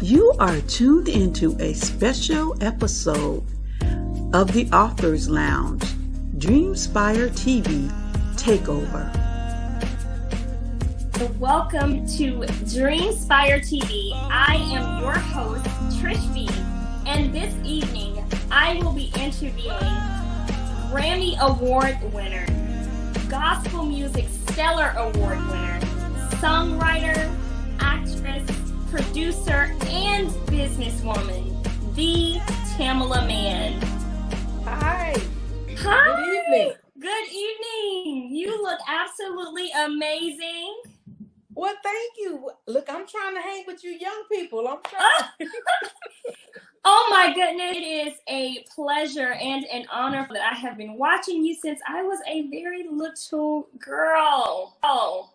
You are tuned into a special episode of the Authors Lounge DreamSpire TV Takeover. Welcome to DreamSpire TV. I am your host, Trish V, and this evening I will be interviewing Grammy Award winner, Gospel Music Stellar Award winner, songwriter, actress, producer, and businesswoman, the Tamela Mann. Hi. Hi. Good evening. Good evening. You look absolutely amazing. Well, thank you. Look, I'm trying to hang with you young people. I'm trying. Oh my goodness. It is a pleasure and an honor that I have been watching you since I was a very little girl. Oh,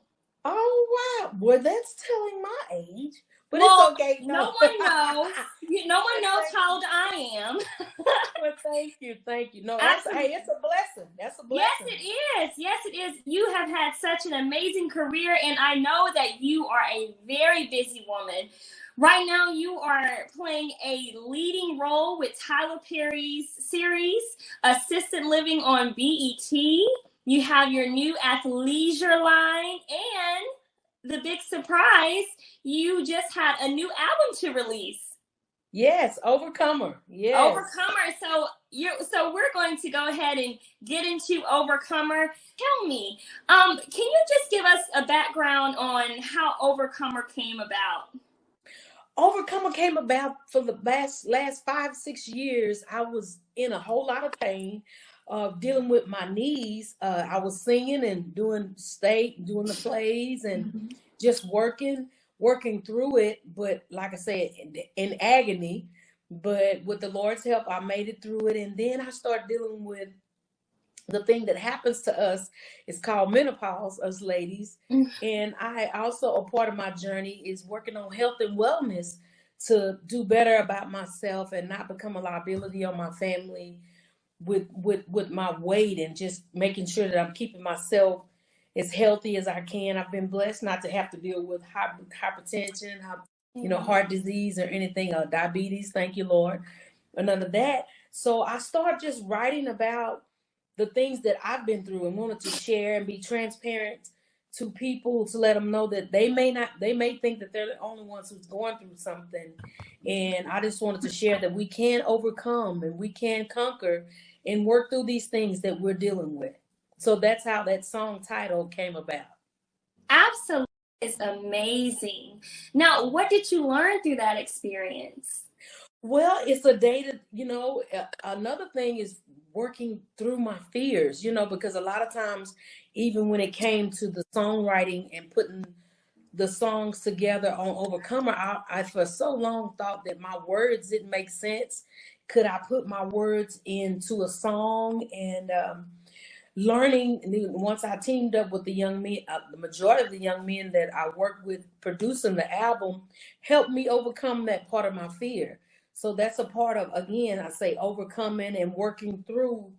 wow. Well, that's telling my age. But well, it's okay. No one knows. No one knows how old I am. Well, thank you. Thank you. No, it's a blessing. That's a blessing. Yes, it is. Yes, it is. You have had such an amazing career, and I know that you are a very busy woman. Right now, you are playing a leading role with Tyler Perry's series, Assisted Living on BET. You have your new Athleisure line, and the big surprise, you just had a new album to release. Yes, Overcomer. Yes. Overcomer. So we're going to go ahead and get into Overcomer. Tell me, can you just give us a background on how Overcomer came about? Overcomer came about for the last 5-6 years. I was in a whole lot of pain, dealing with my knees. I was singing and doing the plays and just working through it. But like I said, in agony. But with the Lord's help, I made it through it. And then I started dealing with the thing that happens to us. Is called menopause, us ladies. And I also, a part of my journey is working on health and wellness to do better about myself and not become a liability on my family with my weight, and just making sure that I'm keeping myself as healthy as I can. I've been blessed not to have to deal with hypertension, heart disease or anything, diabetes. Thank you, Lord. Or none of that. So I started just writing about the things that I've been through and wanted to share and be transparent to people, to let them know that they may think that they're the only ones who's going through something. And I just wanted to share that we can overcome and we can conquer and work through these things that we're dealing with. So that's how that song title came about. Absolutely. It's amazing. Now, what did you learn through that experience? Well, it's a day that, another thing is working through my fears, because a lot of times, even when it came to the songwriting and putting the songs together on Overcomer, I for so long thought that my words didn't make sense. Could I put my words into a song? And learning, once I teamed up with the young men, the majority of the young men that I worked with producing the album, helped me overcome that part of my fear. So that's a part of, again, I say overcoming and working through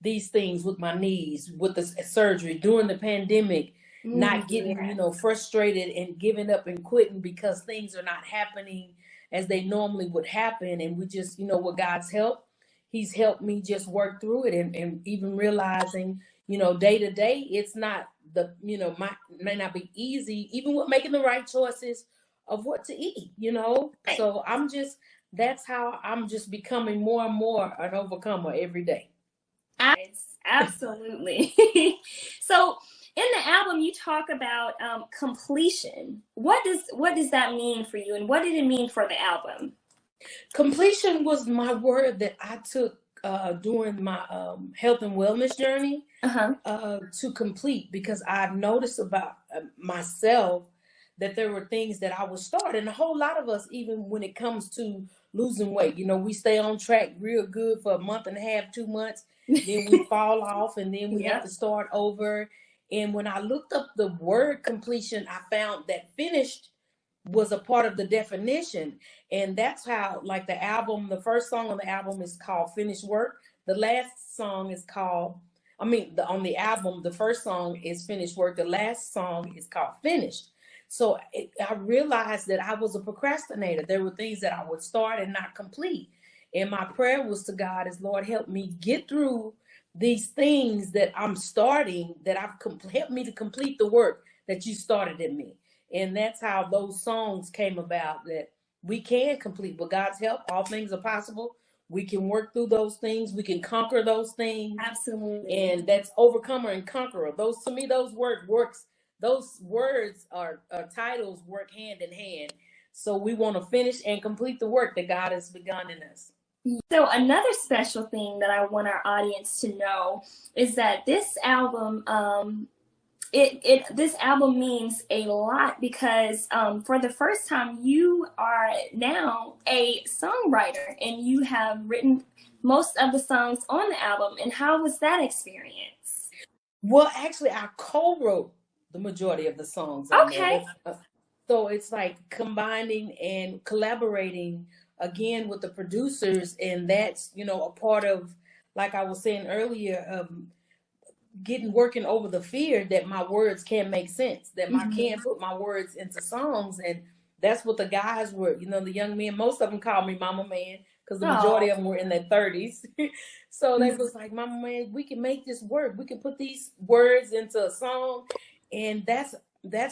these things with my knees, with the surgery, during the pandemic, not getting, frustrated and giving up and quitting because things are not happening as they normally would happen. And we just, with God's help, He's helped me just work through it, and even realizing, day to day, it's not may not be easy, even with making the right choices of what to eat, So that's how I'm just becoming more and more an overcomer every day. Absolutely. So in the album, you talk about completion. What does that mean for you, and what did it mean for the album? Completion was my word that I took during my health and wellness journey to complete, because I've noticed about myself that there were things that I would start. And a whole lot of us, even when it comes to losing weight, we stay on track real good for a month and a half, 2 months, then we fall off, and then we have to start over. And when I looked up the word completion, I found that finished was a part of the definition. And that's how, like, the album, the first song on the album is called Finished Work. The last song is called, on the album, the first song is Finished Work. The last song is called Finished. So I realized that I was a procrastinator. There were things that I would start and not complete. And my prayer was to God is, Lord, help me get through these things that I'm starting, that helped me to complete the work that you started in me. And that's how those songs came about, that we can complete with God's help. All things are possible. We can work through those things. We can conquer those things. Absolutely. And that's overcomer and conqueror. Those, to me, those words are titles work hand in hand. So we want to finish and complete the work that God has begun in us. So another special thing that I want our audience to know is that this album, this album means a lot because for the first time you are now a songwriter and you have written most of the songs on the album. And how was that experience? Well, actually, I co-wrote the majority of the songs. Okay. So it's like combining and collaborating again with the producers, and that's, you know, a part of, like I was saying earlier, working over the fear that my words can't make sense, that I can't put my words into songs. And that's what the guys were, you know, the young men, most of them called me Mama Man, because the majority of them were in their 30s. So they was like, Mama Man, we can make this work. We can put these words into a song. And that's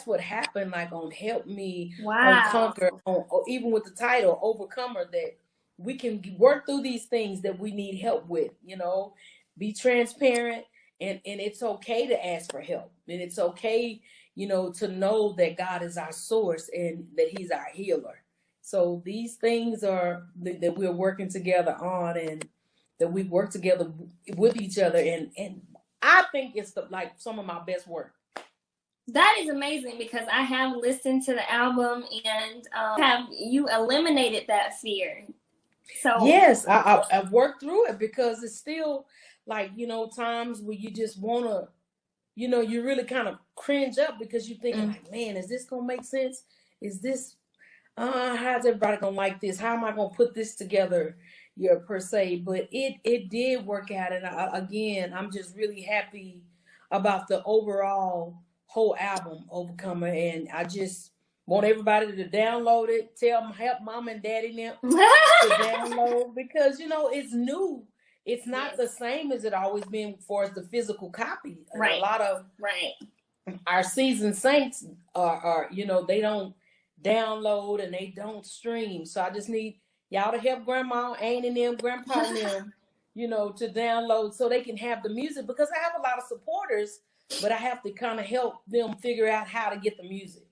what happened, like on Help Me, on Conquer, or even with the title Overcomer, that we can work through these things that we need help with, you know, be transparent, and it's okay to ask for help. And it's okay, you know, to know that God is our source and that he's our healer. So these things are that we're working together on, and that we work together with each other. And I think it's like some of my best work. That is amazing, because I have listened to the album and have you eliminated that fear. So yes, I've worked through it, because it's still like, you know, times where you just want to, you know, you really kind of cringe up because you're thinking like, man, is this going to make sense? Is this, how's everybody going to like this? How am I going to put this together? Yeah, per se. But it did work out. And again, I'm just really happy about the overall whole album, Overcomer. And I just want everybody to download it. Tell them, help mom and daddy them to download, because, you know, it's new. It's not the same as it always been for as the physical copy. Right. And a lot of our seasoned saints are, you know, they don't download and they don't stream. So I just need y'all to help Grandma, Aunt and them, Grandpa and them, you know, to download so they can have the music, because I have a lot of supporters, but I have to kind of help them figure out how to get the music.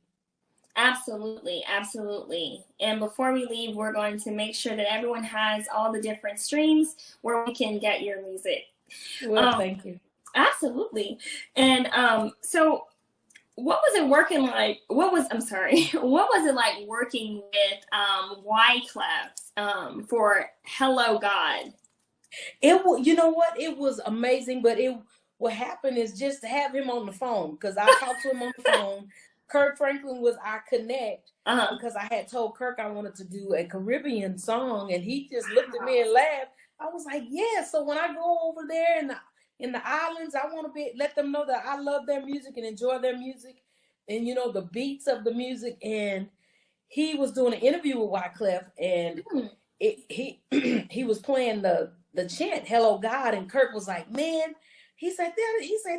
Absolutely, absolutely. And before we leave, we're going to make sure that everyone has all the different streams where we can get your music. Well, thank you. Absolutely. And so what was it working like? What was it like working with Wyclef for Hello God? You know what? It was amazing, but what happened is just to have him on the phone, because I talked to him on the phone. Kirk Franklin was our connect, because I had told Kirk I wanted to do a Caribbean song, and he just looked at me and laughed. I was like, yeah. So when I go over there in the islands, I want to let them know that I love their music and enjoy their music, and, you know, the beats of the music. And he was doing an interview with Wyclef, and he was playing the chant Hello God, and Kirk was like, man. He said,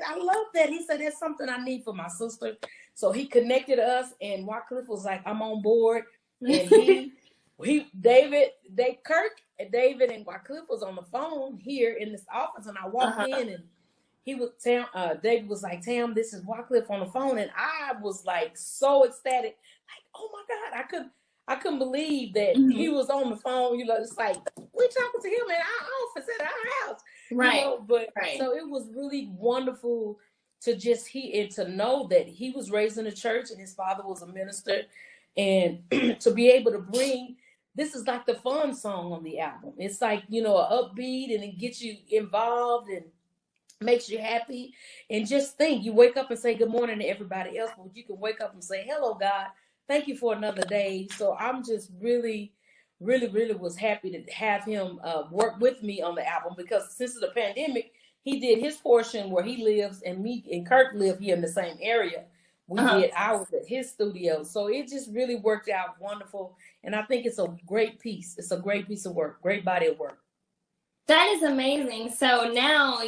I love that. He said, that's something I need for my sister. So he connected us, and Wyclef was like, I'm on board. And Kirk and David and Wyclef was on the phone here in this office, and I walked in, and David was like, Tam, this is Wyclef on the phone. And I was like so ecstatic, like, oh my God, I couldn't believe that he was on the phone. You know, it's like, we're talking to him in our office at our house. Right. You know, but so it was really wonderful to just hear and to know that he was raised in a church and his father was a minister, and to be able to bring, this is like the fun song on the album. It's like, you know, an upbeat, and it gets you involved and makes you happy. And just think, you wake up and say good morning to everybody else, but you can wake up and say, hello, God, thank you for another day. So I'm just really was happy to have him work with me on the album, because since the pandemic, he did his portion where he lives, and me and Kirk live here in the same area. we did ours at his studio. So it just really worked out wonderful. And I think it's a great piece. It's a great piece of work, great body of work. That is amazing. So now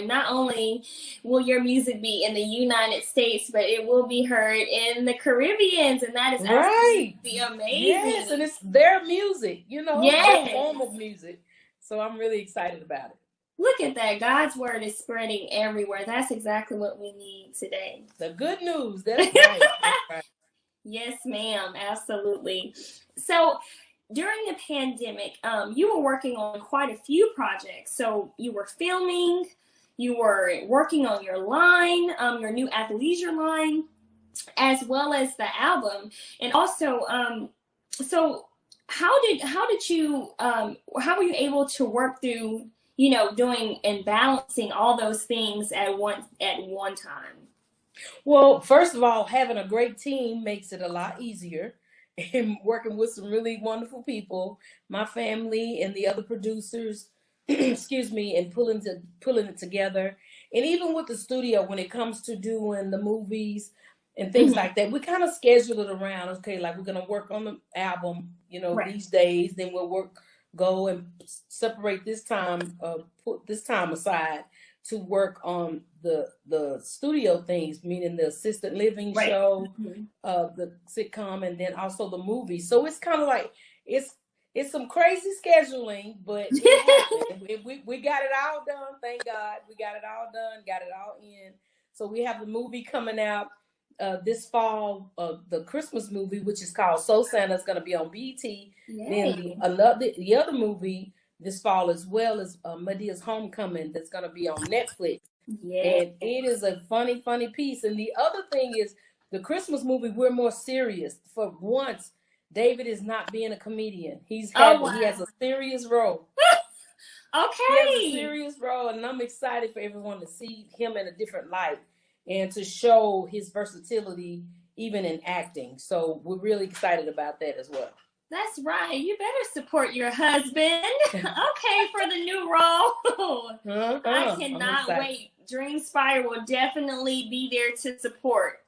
not only will your music be in the United States, but it will be heard in the Caribbean, and that is absolutely amazing. Yes, and it's their music, you know, their form of music. So I'm really excited about it. Look at that. God's word is spreading everywhere. That's exactly what we need today. The good news. That's right. That's right. Yes, ma'am. Absolutely. So during the pandemic, you were working on quite a few projects. So you were filming, you were working on your line, your new Athleisure line, as well as the album. And also, so how were you able to work through, you know, doing and balancing all those things at one time? Well, first of all, having a great team makes it a lot easier. And working with some really wonderful people, my family and the other producers, excuse me, and pulling it together. And even with the studio, when it comes to doing the movies and things like that, we kind of schedule it around. Okay, like we're gonna work on the album, you know, these days. Then we'll go and separate this time, put this time aside to work on the studio things, meaning the assisted living show, the sitcom, and then also the movie. So it's kind of like it's some crazy scheduling, but we got it all done. Thank God, we got it all done, got it all in. So we have the movie coming out this fall, the Christmas movie, which is called Soul Santa, is going to be on BT. Then the other movie this fall, as well as Medea's Homecoming, that's going to be on Netflix. And it is a funny piece. And the other thing is, the Christmas movie, we're more serious. For once, David is not being a comedian. He has a serious role. He has a serious role, and I'm excited for everyone to see him in a different light and to show his versatility even in acting. So we're really excited about that as well. That's right. You better support your husband. Okay, for the new role. I cannot wait. DreamSpire will definitely be there to support.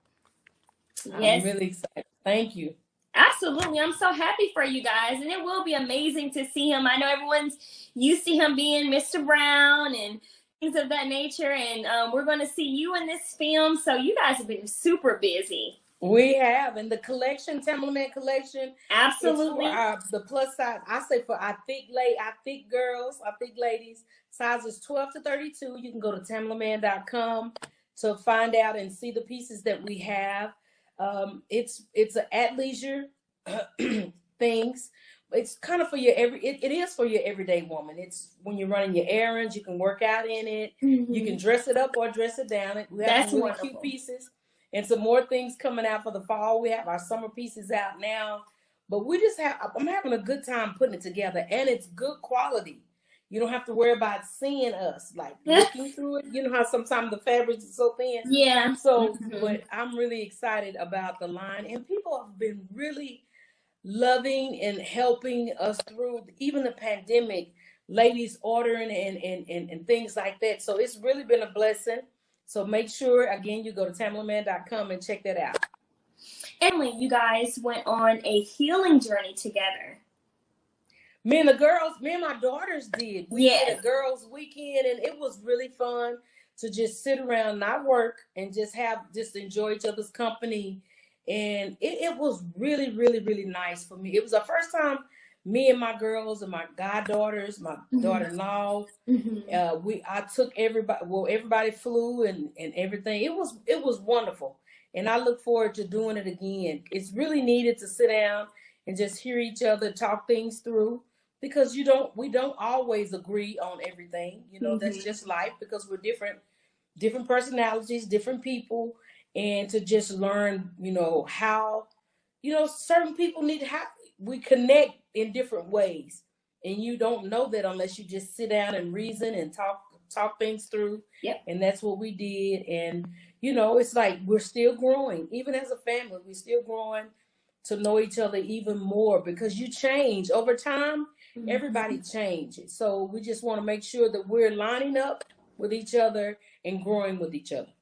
I'm really excited. Thank you. Absolutely. I'm so happy for you guys. And it will be amazing to see him. I know everyone's used to him being Mr. Brown and things of that nature. And we're going to see you in this film. So you guys have been super busy. We have, and the collection, Tamela Mann collection, absolutely, the plus size. I say for our thick girls, our thick ladies, sizes 12 to 32. You can go to TamelaMann.com to find out and see the pieces that we have. It's an athleisure things. It's kind of for your it is for your everyday woman. It's when you're running your errands, you can work out in it. You can dress it up or dress it down. We have some really cute pieces. And some more things coming out for the fall. We have our summer pieces out now. But I'm having a good time putting it together. And it's good quality. You don't have to worry about seeing us, like looking through it. You know how sometimes the fabrics are so thin? Yeah. So, but I'm really excited about the line. And people have been really loving and helping us through even the pandemic. Ladies ordering and things like that. So it's really been a blessing. So make sure, again, you go to TamelaMann.com and check that out. Emily, you guys went on a healing journey together. Me and my daughters did. We did a girls' weekend, and it was really fun to just sit around, not work, and just enjoy each other's company. And it was really, really, really nice for me. It was the first time me and my girls and my goddaughters, my daughter-in-law, I took everybody. Well, everybody flew and everything. It was wonderful, and I look forward to doing it again. It's really needed to sit down and just hear each other talk things through, because we don't always agree on everything. You know, that's just life, because we're different personalities, different people, and to just learn, you know, how, you know, certain people we connect in different ways, and you don't know that unless you just sit down and reason and talk things through. And that's what we did. And you know, it's like we're still growing, even as a family. We're still growing to know each other even more, because you change over time. Everybody changes, so we just want to make sure that we're lining up with each other and growing with each other.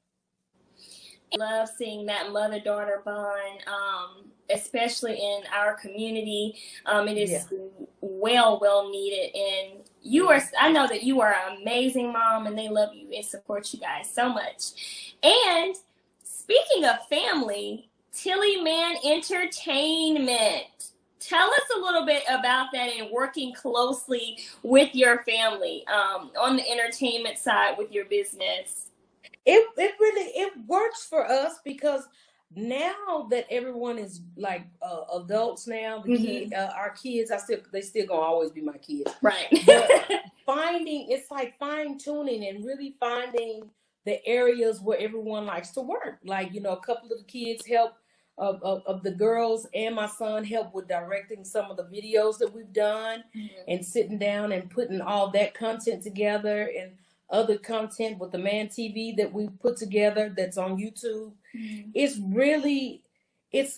I love seeing that mother-daughter bond, especially in our community. It is well needed. And I know that you are an amazing mom, and they love you and support you guys so much. And speaking of family, Tamela Mann Entertainment. Tell us a little bit about that and working closely with your family on the entertainment side with your business. It really works for us because now that everyone is like adults now, our kids, they still gonna always be my kids, right? But it's like fine tuning and really finding the areas where everyone likes to work. Like, a couple of the kids help. Of the girls and my son help with directing some of the videos that we've done, and sitting down and putting all that content together, and other content with the Man TV that we put together that's on YouTube. It's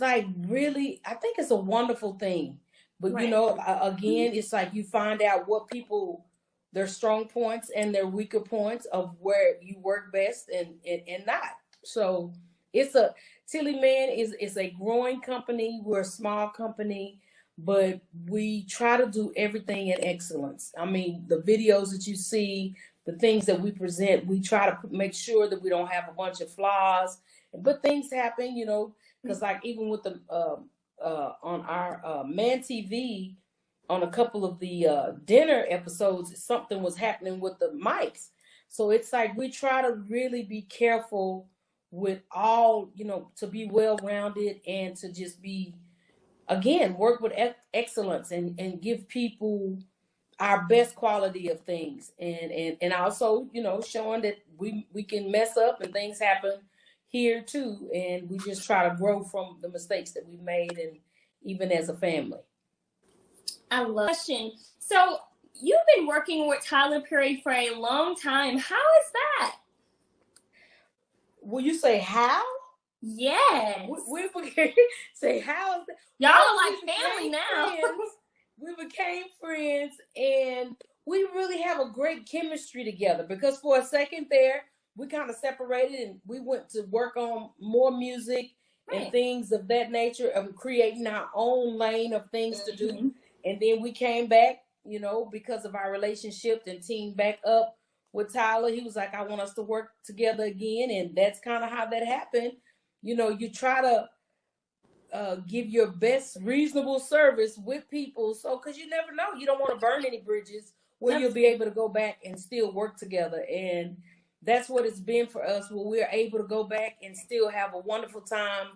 I think it's a wonderful thing. But again, it's like you find out what people, their strong points and their weaker points of where you work best and not. So Tamela Mann is a growing company. We're a small company, but we try to do everything in excellence. I mean, the videos that you see, the things that we present, we try to make sure that we don't have a bunch of flaws. But things happen, because like even with the on our Man TV, on a couple of the dinner episodes, something was happening with the mics. So it's like we try to really be careful with all, to be well-rounded and to just be, again, work with excellence and give people our best quality of things. And also, showing that we can mess up and things happen here too. And we just try to grow from the mistakes that we made, and even as a family. I love it. So you've been working with Tyler Perry for a long time. How is that? Will you say how? Yes. We say how is that? Y'all are like family now. We became friends, and we really have a great chemistry together, because for a second there, we kind of separated and we went to work on more music and things of that nature, of creating our own lane of things to do. And then we came back, because of our relationship, and teamed back up with Tyler. He was like, I want us to work together again. And that's kind of how that happened. You try to give your best reasonable service with people. So, because you never know, you don't want to burn any bridges where you'll be able to go back and still work together. And that's what it's been for us, where we're able to go back and still have a wonderful time,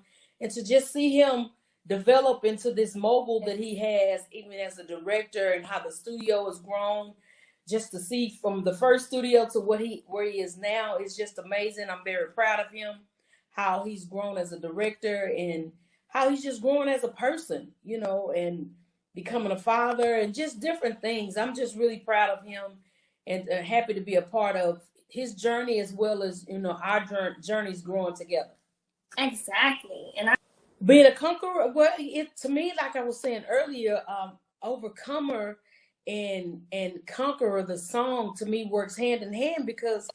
and to just see him develop into this mogul that he has, even as a director, and how the studio has grown. Just to see from the first studio to where he is now is just amazing. I'm very proud of him, how he's grown as a director and how he's just growing as a person, and becoming a father and just different things. I'm just really proud of him, and happy to be a part of his journey, as well as, our journeys growing together. Exactly. And being a conqueror, well, to me, like I was saying earlier, Overcomer and Conqueror, the song, to me works hand in hand, because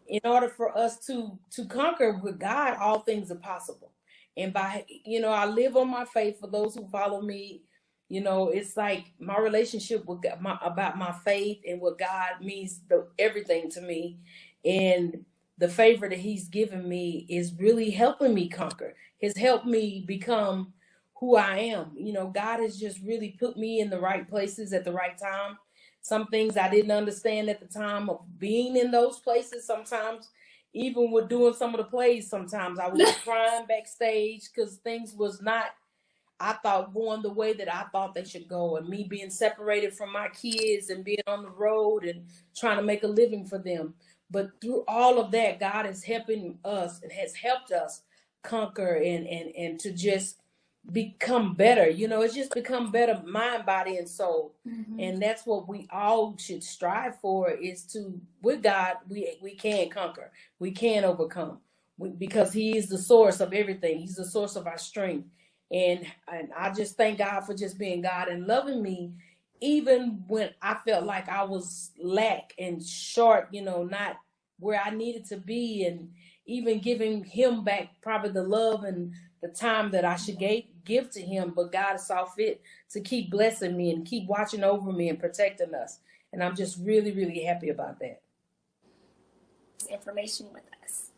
in order for us to conquer with God, all things are possible. And by, I live on my faith. For those who follow me, it's like my relationship with God, about my faith and what God means everything to me. And the favor that he's given me is really helping me conquer. Has helped me become who I am. God has just really put me in the right places at the right time. Some things I didn't understand at the time of being in those places. Sometimes, even with doing some of the plays, sometimes I was crying backstage because things was not, I thought, going the way that I thought they should go. And me being separated from my kids and being on the road and trying to make a living for them. But through all of that, God is helping us and has helped us conquer and to just become better. It's just become better mind, body, and soul. And that's what we all should strive for, is to, with God, we can conquer. We can overcome, because he is the source of everything. He's the source of our strength. And I just thank God for just being God and loving me, even when I felt like I was lack and short, not where I needed to be. And even giving him back probably the love and the time that I should give to him. But God saw fit to keep blessing me and keep watching over me and protecting us. And I'm just really, really happy about that. Information with us.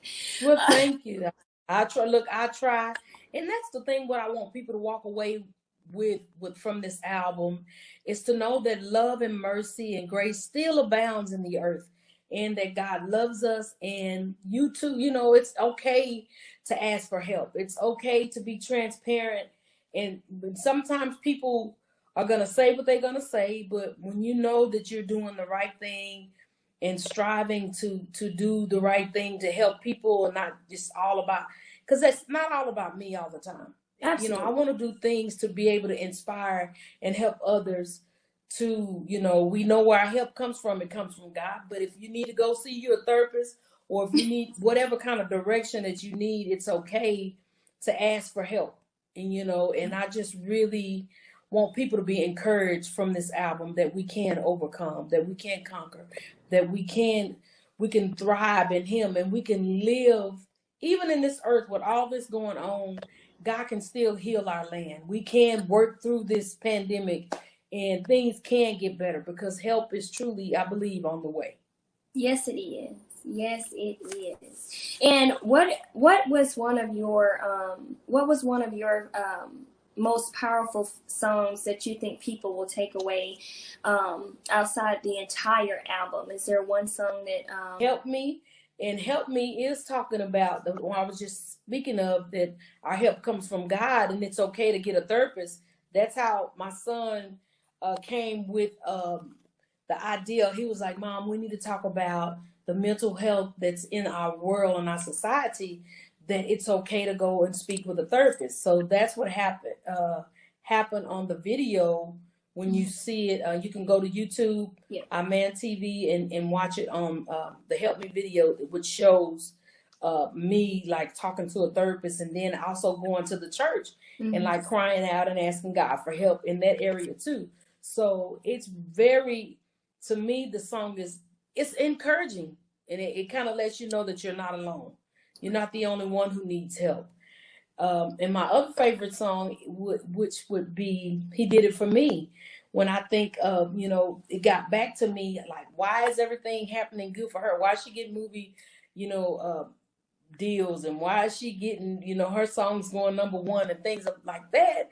Well, thank you. I try. And that's the thing, what I want people to walk away with from this album is to know that love and mercy and grace still abounds in the earth, and that God loves us. And you too, it's okay to ask for help. It's okay to be transparent. And sometimes people are going to say what they're going to say, but when you know that you're doing the right thing and striving to do the right thing to help people, and not just all about, because that's not all about me all the time. Absolutely. I want to do things to be able to inspire and help others to, we know where our help comes from. It comes from God. But if you need to go see your therapist, or if you need whatever kind of direction that you need, it's okay to ask for help. And, and I just really want people to be encouraged from this album that we can overcome, that we can conquer, that we can thrive in him, and we can live even in this earth with all this going on. God can still heal our land. We can work through this pandemic, and things can get better because help is truly, I believe, on the way. Yes, it is. Yes, it is. And what was one of your most powerful songs that you think people will take away outside the entire album? Is there one song that Help Me? And Help Me is talking about the one I was just speaking of, that our help comes from God, and it's okay to get a therapist. That's how my son came with the idea. He was like, Mom, we need to talk about the mental health that's in our world and our society, that it's okay to go and speak with a therapist. So that's what happened on the video. When you see it, you can go to YouTube, Man TV, and watch it on the Help Me video, which shows me like talking to a therapist, and then also going to the church and like crying out and asking God for help in that area too. So it's to me, the song it's encouraging, and it kind of lets you know that you're not alone. You're not the only one who needs help. And my other favorite song, which would be He Did It For Me. When I think of, it got back to me, like, why is everything happening good for her? Why is she getting movie, deals? And why is she getting, her songs going #1 and things like that?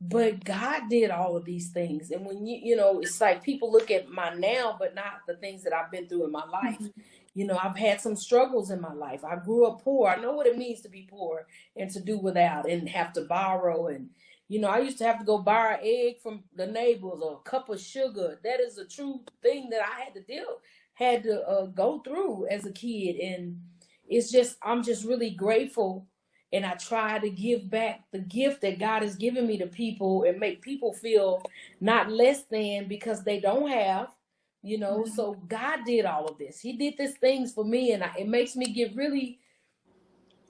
But God did all of these things. And when it's like people look at my now, but not the things that I've been through in my life. I've had some struggles in my life. I grew up poor. I know what it means to be poor and to do without and have to borrow. And, I used to have to go buy an egg from the neighbors or a cup of sugar. That is a true thing that I had to go through as a kid. And I'm just really grateful. And I try to give back the gift that God has given me to people and make people feel not less than because they don't have. So God did all of this. He did these things for me, and it makes me get really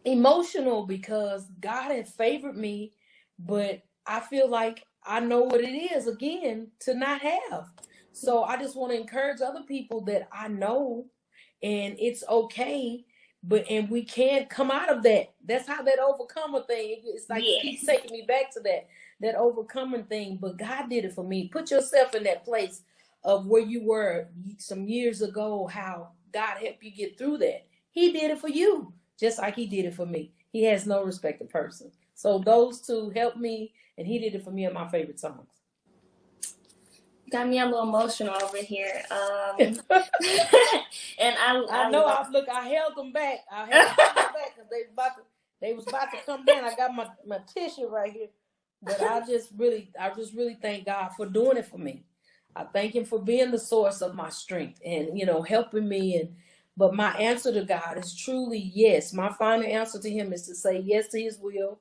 emotional because God had favored me, but I feel like I know what it is, again, to not have. So I just want to encourage other people that I know, and it's okay, and we can come out of that. That's how that overcomer thing, it's like it keeps taking me back to that overcoming thing, but God did it for me. Put yourself in that place of where you were some years ago, how God helped you get through that. He did it for you, just like he did it for me. He has no respect of person. So those two, Help Me and He Did It For Me, are my favorite songs. Got me a little emotional over here. And I know. I held them back. Because they was about to come down. I got my tissue right here. But I just really thank God for doing it for me. I thank him for being the source of my strength and, helping me. But my answer to God is truly yes. My final answer to him is to say yes to his will.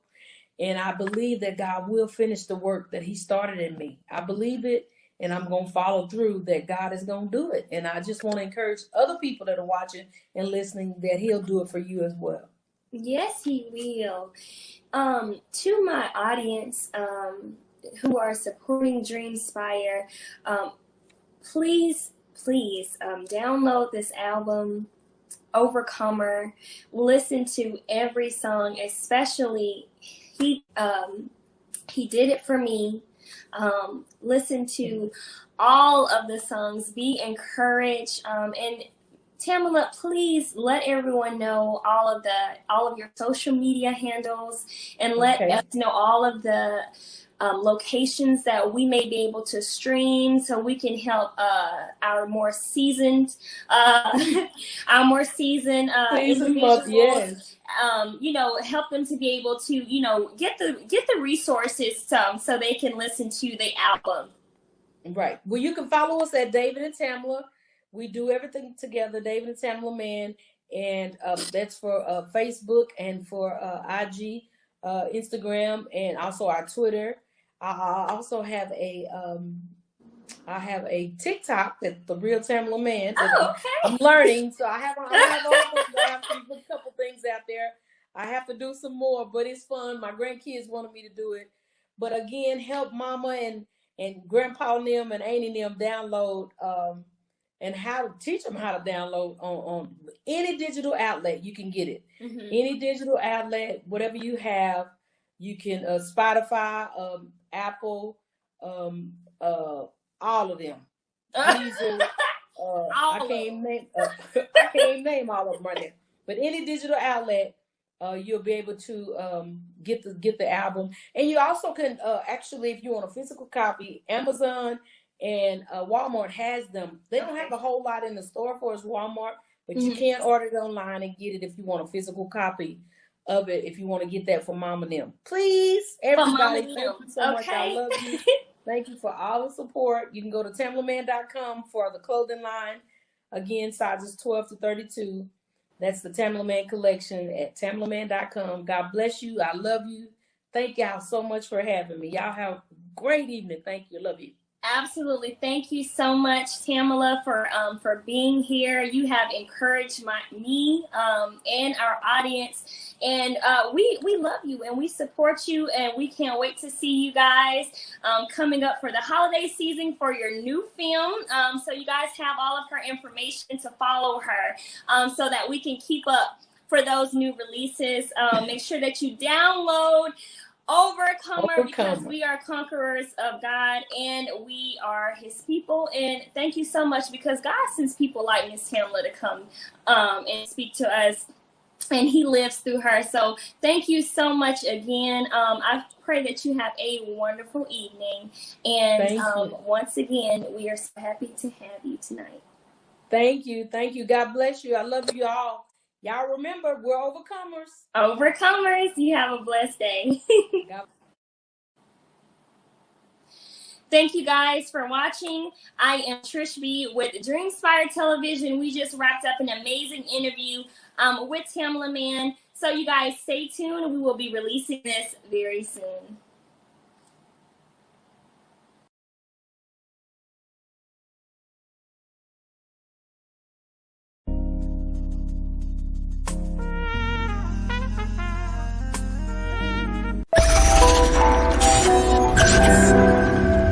And I believe that God will finish the work that he started in me. I believe it, and I'm going to follow through that God is going to do it. And I just want to encourage other people that are watching and listening that he'll do it for you as well. Yes, he will. To my audience, who are supporting DreamSpire, please download this album overcomer. Listen to every song, especially he did it for me. Listen to all of the songs. Be encouraged. And Tamela, please let everyone know all of your social media handles, and let us know all of the locations that we may be able to stream, so we can help our more seasoned individuals. Yes. Help them to be able to, get the resources so they can listen to the album. Right. Well, you can follow us at David and Tamela. We do everything together, David and Tamela Mann, and that's for Facebook and for IG, Instagram, and also our Twitter. I also have a TikTok that's the real Tamela Mann. I'm learning, so I have to put a couple things out there. I have to do some more, but it's fun. My grandkids wanted me to do it. But again, help Mama and Grandpa and them and Auntie and them download and how to teach them how to download on any digital outlet. You can get it. Mm-hmm. Any digital outlet, whatever you have, you can Spotify, Apple, all of them. Diesel, I can't name all of them right now. But any digital outlet, you'll be able to get the album. And you also can actually, if you want a physical copy, Amazon and Walmart has them. They don't have a whole lot in the store for us, Walmart, but you can order it online and get it if you want a physical copy of it, if you want to get that for Mama and them. Please, everybody, thank you so much. I love you. Thank you for all the support. You can go to TamelaMann.com for the clothing line. Again, sizes 12 to 32. That's the Tamela Mann collection at TamelaMann.com. God bless you. I love you. Thank y'all so much for having me. Y'all have a great evening. Thank you. Love you. Absolutely. Thank you so much, Tamela, for being here. You have encouraged me and our audience. And we love you and we support you, and we can't wait to see you guys coming up for the holiday season for your new film. So you guys have all of her information to follow her so that we can keep up for those new releases. Make sure that you download Overcomer, because we are conquerors of God and we are his people. And thank you so much, because God sends people like Miss Tamela to come and speak to us, and he lives through her. So thank you so much again. I pray that you have a wonderful evening. And once again, we are so happy to have you tonight. Thank you. Thank you. God bless you. I love you all. Y'all remember, we're overcomers. Overcomers. You have a blessed day. Thank you guys for watching. I am Trish B with DreamSpire Television. We just wrapped up an amazing interview with Tamela Mann. So you guys stay tuned. We will be releasing this very soon.